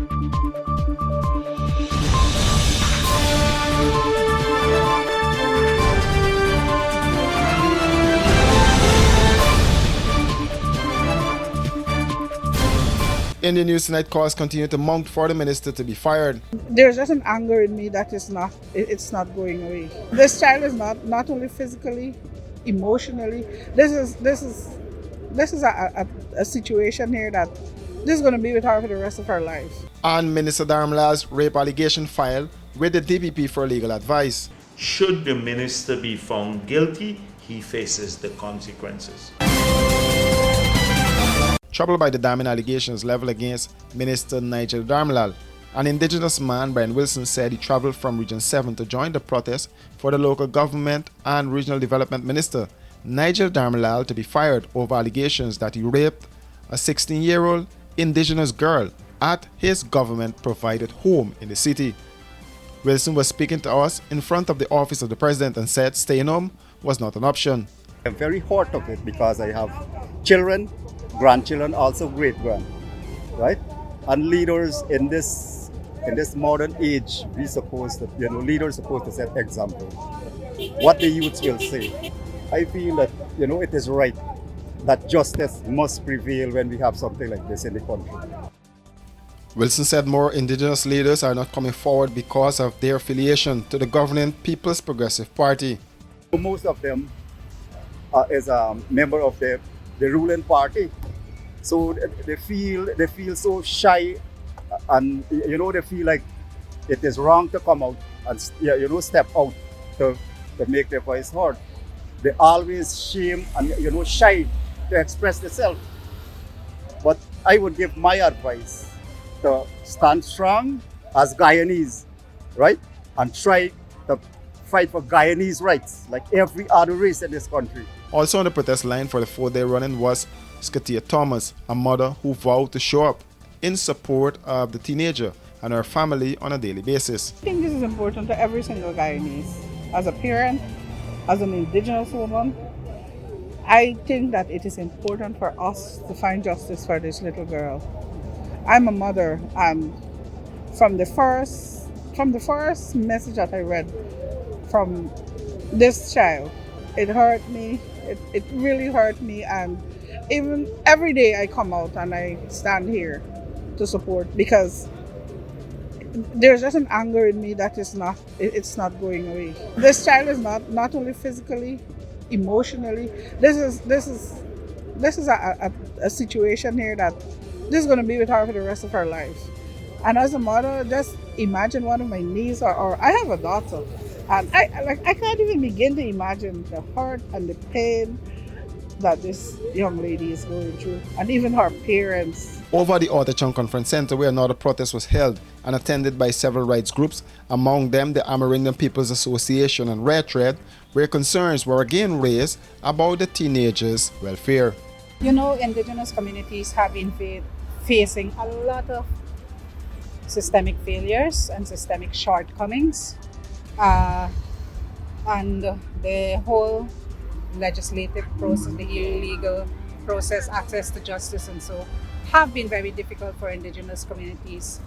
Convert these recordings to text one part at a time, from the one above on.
In the news tonight, calls continue to mount for the minister to be fired. There's just an anger in me that is not, it's not going away. This child is not only physically, emotionally. This is a situation here that this is going to be with her for the rest of her life. And Minister Darmala's rape allegation filed with the DPP for legal advice. Should the minister be found guilty, he faces the consequences. Troubled by the damning allegations leveled against Minister Nigel Darmalal, an indigenous man, Brian Wilson, said he traveled from Region 7 to join the protest for the local government and regional development minister, Nigel Darmalal, to be fired over allegations that he raped a 16-year-old indigenous girl at his government-provided home in the city. Wilson was speaking to us in front of the office of the president and said staying home was not an option. I'm very hurt of it because I have children, grandchildren, also great-grand, right? And leaders in this modern age, we supposed to, leaders supposed to set example. What the youths will say. I feel that, it is right that justice must prevail when we have something like this in the country. Wilson said more indigenous leaders are not coming forward because of their affiliation to the governing People's Progressive Party. Most of them is a member of the ruling party, so they feel so shy, and they feel like it is wrong to come out and step out to make their voice heard. They always shame and shy to express themselves. But I would give my advice to stand strong as Guyanese, right, and try to fight for Guyanese rights like every other race in this country. Also on the protest line for the 4-day running was Skatia Thomas, a mother who vowed to show up in support of the teenager and her family on a daily basis. I think this is important to every single Guyanese. As a parent, as an indigenous woman, I think that it is important for us to find justice for this little girl. I'm a mother, and from the first message that I read from this child, it hurt me. It really hurt me, and even every day I come out and I stand here to support, because there's just an anger in me that is not, it's not going away. This child is not only physically, emotionally. This is a situation here that this is going to be with her for the rest of her life. And as a mother, just imagine one of my nieces, or I have a daughter, and I can't even begin to imagine the hurt and the pain that this young lady is going through, and even her parents. Over the Ortachon Conference Center, where another protest was held and attended by several rights groups, among them the Amerindian People's Association and Red Thread, where concerns were again raised about the teenagers' welfare. Indigenous communities have been facing a lot of systemic failures and systemic shortcomings, and the whole legislative process, the legal process, access to justice, and so have been very difficult for indigenous communities.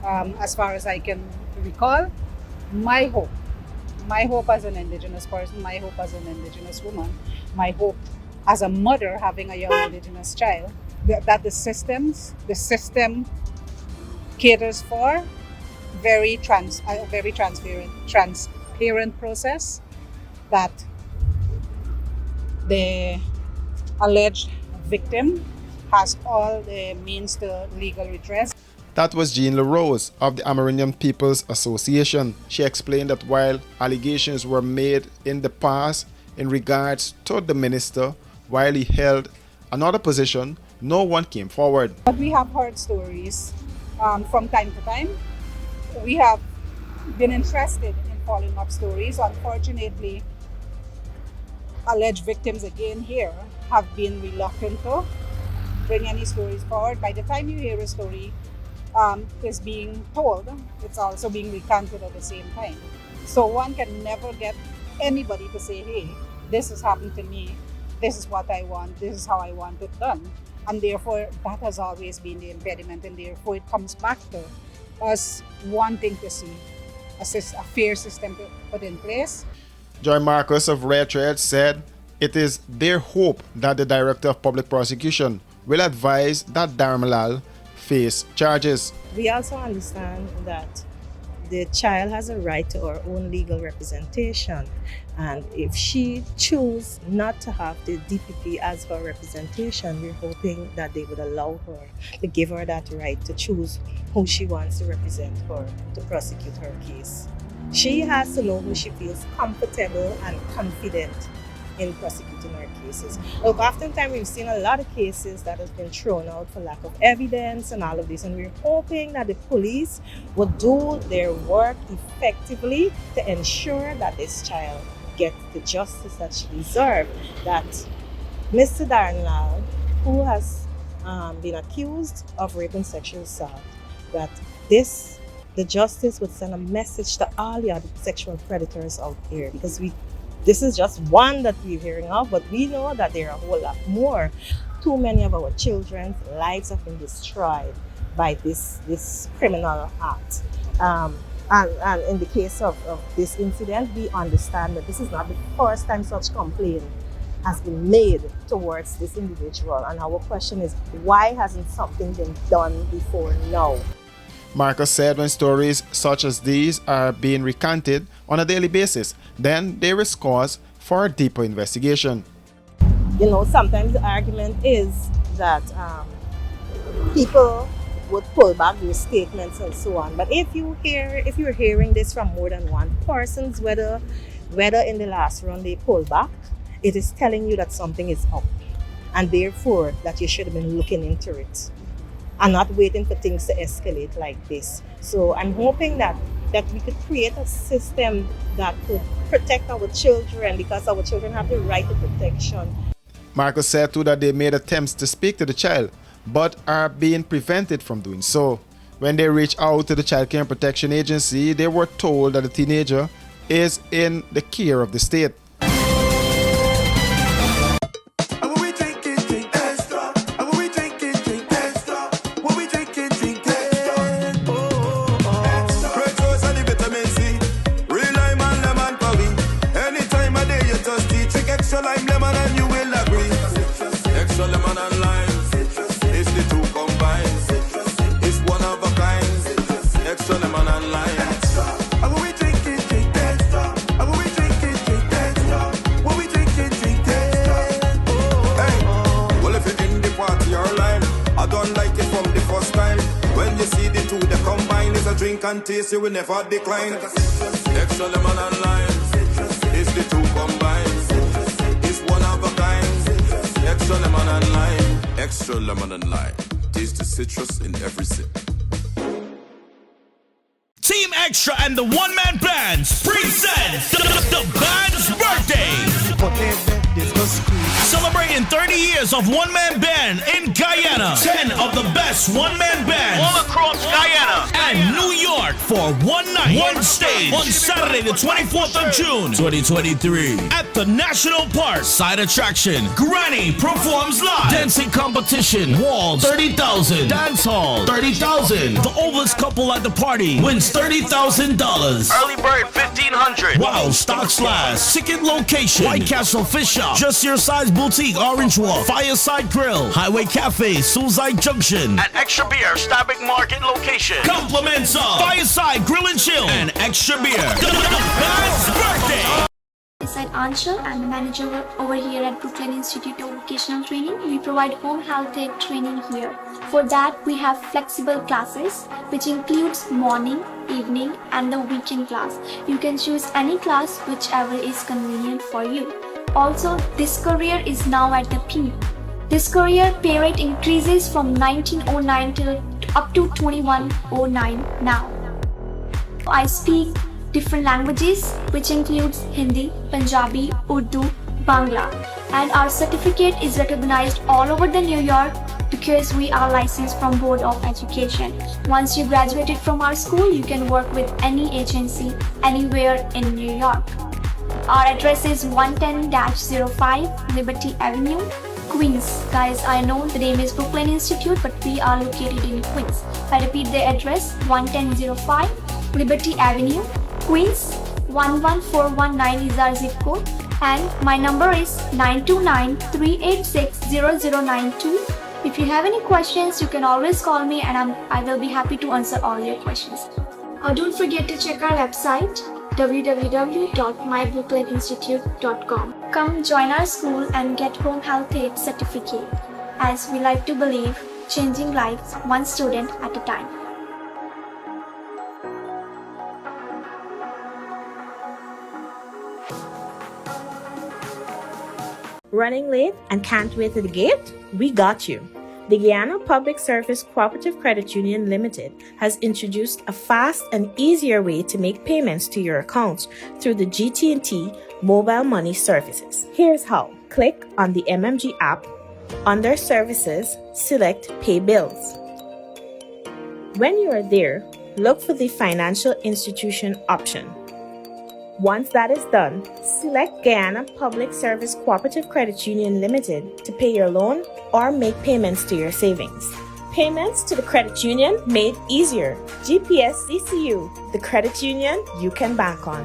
As far as I can recall, my hope as an indigenous person, my hope as an indigenous woman, my hope as a mother having a young indigenous child, that the system caters for a very transparent process, that the alleged victim has all the means to legal redress. That was Jean LaRose of the Amerindian People's Association. She explained that while allegations were made in the past in regards to the minister while he held another position, no one came forward. But we have heard stories from time to time. We have been interested in following up stories. Unfortunately, alleged victims again here have been reluctant to bring any stories forward. By the time you hear a story is being told, it's also being recanted at the same time. So one can never get anybody to say, hey, this has happened to me, this is what I want, this is how I want it done. And therefore, that has always been the impediment. And therefore, it comes back to us wanting to see a fair system put in place. Joy Marcus of Red Thread said it is their hope that the Director of Public Prosecution will advise that Dharmalal face charges. We also understand that the child has a right to her own legal representation, and if she chooses not to have the DPP as her representation, we're hoping that they would allow her to give her that right to choose who she wants to represent her to prosecute her case. She has to know who she feels comfortable and confident in prosecuting her cases. Look, oftentimes we've seen a lot of cases that have been thrown out for lack of evidence and all of this, and we're hoping that the police would do their work effectively to ensure that this child gets the justice that she deserves, that Mr. Darnlal, who has been accused of rape and sexual assault, that the justice would send a message to all the other sexual predators out there, because this is just one that we're hearing of, but we know that there are a whole lot more. Too many of our children's lives have been destroyed by this criminal act. And in the case of this incident, we understand that this is not the first time such complaint has been made towards this individual. And our question is, why hasn't something been done before now? Marcus said when stories such as these are being recanted on a daily basis, then there is cause for a deeper investigation. You know, sometimes the argument is that people would pull back their statements and so on. But if you're hearing this from more than one person, whether in the last run they pull back, it is telling you that something is up, and therefore that you should have been looking into it and not waiting for things to escalate like this. So I'm hoping that we could create a system that could protect our children, because our children have the right to protection. Marcus said too that they made attempts to speak to the child, but are being prevented from doing so. When they reached out to the Child Care and Protection Agency, they were told that the teenager is in the care of the state. Drink and taste, you will never decline. Extra lemon and lime, it's the two combined. It's one of a kind. Extra lemon and lime, extra lemon and lime. Taste the citrus in every sip. Team Extra and the one-man bands present the band's birthday. Celebrating 30 years of one-man band in Guyana. 10 of the best one-man bands all across Guyana and New York for one night, one stage on Saturday the 24th of June 2023 at the National Park. Side attraction, Granny performs live. Dancing competition, walls 30,000. Dance hall 30,000. The oldest couple at the party wins $30,000. Early bird $1,500. Wow, stocks last. Ticket location, White Castle Fish Shop, Just Your Size Boutique, Orange Walk, Fireside Grill, Highway Cafe, Suicide Junction, and Extra Beer, Stabic Market location. Compliments of Fireside Grill and Chill and Extra Beer. The band's birthday. I'm Anshul. I'm the manager over here at Brooklyn Institute of Vocational Training. We provide home health aid training here. For that, we have flexible classes, which includes morning, evening, and the weekend class. You can choose any class, whichever is convenient for you. Also, this career is now at the peak. This career pay rate increases from 1909 till up to 2109 now. I speak different languages, which includes Hindi, Punjabi, Urdu, Bangla, and our certificate is recognized all over the New York because we are licensed from Board of Education. Once you graduated from our school, you can work with any agency anywhere in New York. Our address is 110-05 Liberty Avenue, Queens. Guys, I know the name is Brooklyn Institute, but we are located in Queens. I repeat the address, 11005 Liberty Avenue, Queens. 11419 is our zip code, and my number is 929-386-0092. If you have any questions, you can always call me, and I will be happy to answer all your questions. Don't forget to check our website, www.mybrooklyn.institute.com. Come join our school and get home health aid certificate, as we like to believe changing lives one student at a time. Running late and can't wait at the gate? We got you. The Guyana Public Service Cooperative Credit Union Limited has introduced a fast and easier way to make payments to your accounts through the GT&T mobile money services. Here's how. Click on the MMG app. Under Services, select Pay Bills. When you are there, look for the Financial Institution option. Once that is done, select Guyana Public Service Cooperative Credit Union Limited to pay your loan or make payments to your savings. Payments to the credit union made easier. GPSCCU, the credit union you can bank on.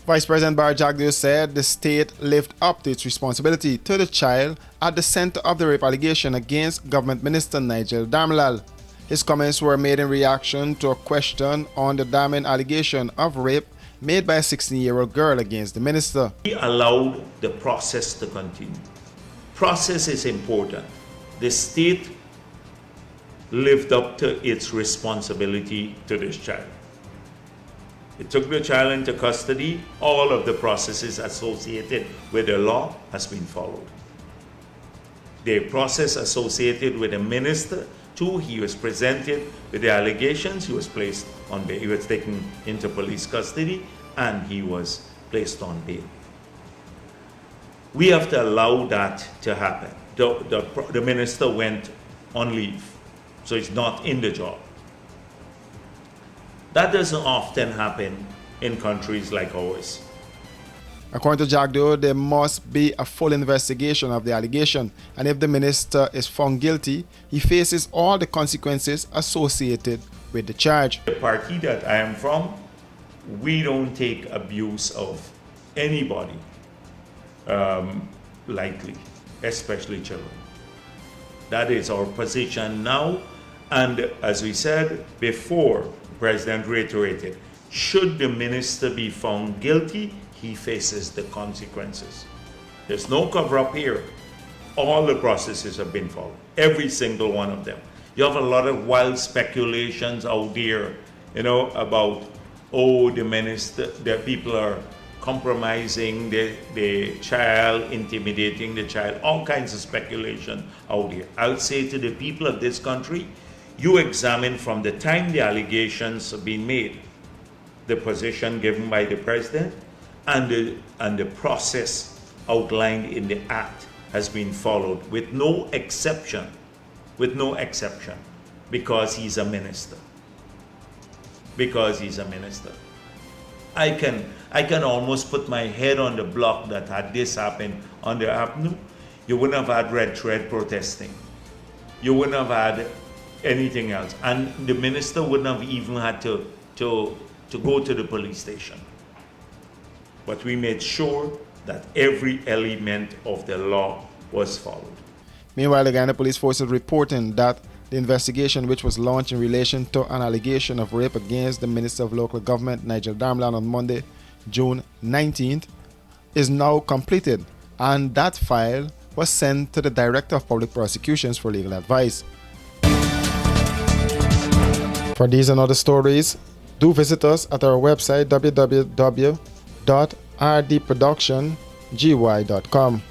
Vice President Barry Jagdeo said the state lived up to its responsibility to the child at the center of the rape allegation against Government Minister Nigel Darmelal. His comments were made in reaction to a question on the damning allegation of rape made by a 16-year-old girl against the minister. We allowed the process to continue. Process is important. The state lived up to its responsibility to this child. It took the child into custody. All of the processes associated with the law has been followed. The process associated with the minister, too, he was presented with the allegations. He was placed on bail. He was taken into police custody and he was placed on bail. We have to allow that to happen. The minister went on leave, so he's not in the job. That doesn't often happen in countries like ours. According to Jagdeo, there must be a full investigation of the allegation, and if the minister is found guilty, he faces all the consequences associated with the charge. The party that I am from, we don't take abuse of anybody lightly, especially children. That is our position now, and as we said before, the President reiterated, should the minister be found guilty, he faces the consequences. There's no cover-up here. All the processes have been followed, every single one of them. You have a lot of wild speculations out there, about, the minister, the people are compromising the child, intimidating the child, all kinds of speculation out there. I would say to the people of this country, you examine from the time the allegations have been made, the position given by the president, and the process outlined in the act has been followed with no exception, because he's a minister. Because he's a minister. I can almost put my head on the block that had this happened on the avenue, you wouldn't have had red thread protesting. You wouldn't have had anything else. And the minister wouldn't have even had to go to the police station. But we made sure that every element of the law was followed. Meanwhile, the Guyana Police Force is reporting that the investigation, which was launched in relation to an allegation of rape against the Minister of Local Government, Nigel Darmelal, on Monday, June 19th, is now completed, and that file was sent to the Director of Public Prosecutions for legal advice. For these and other stories, do visit us at our website www.rdproductiongy.com.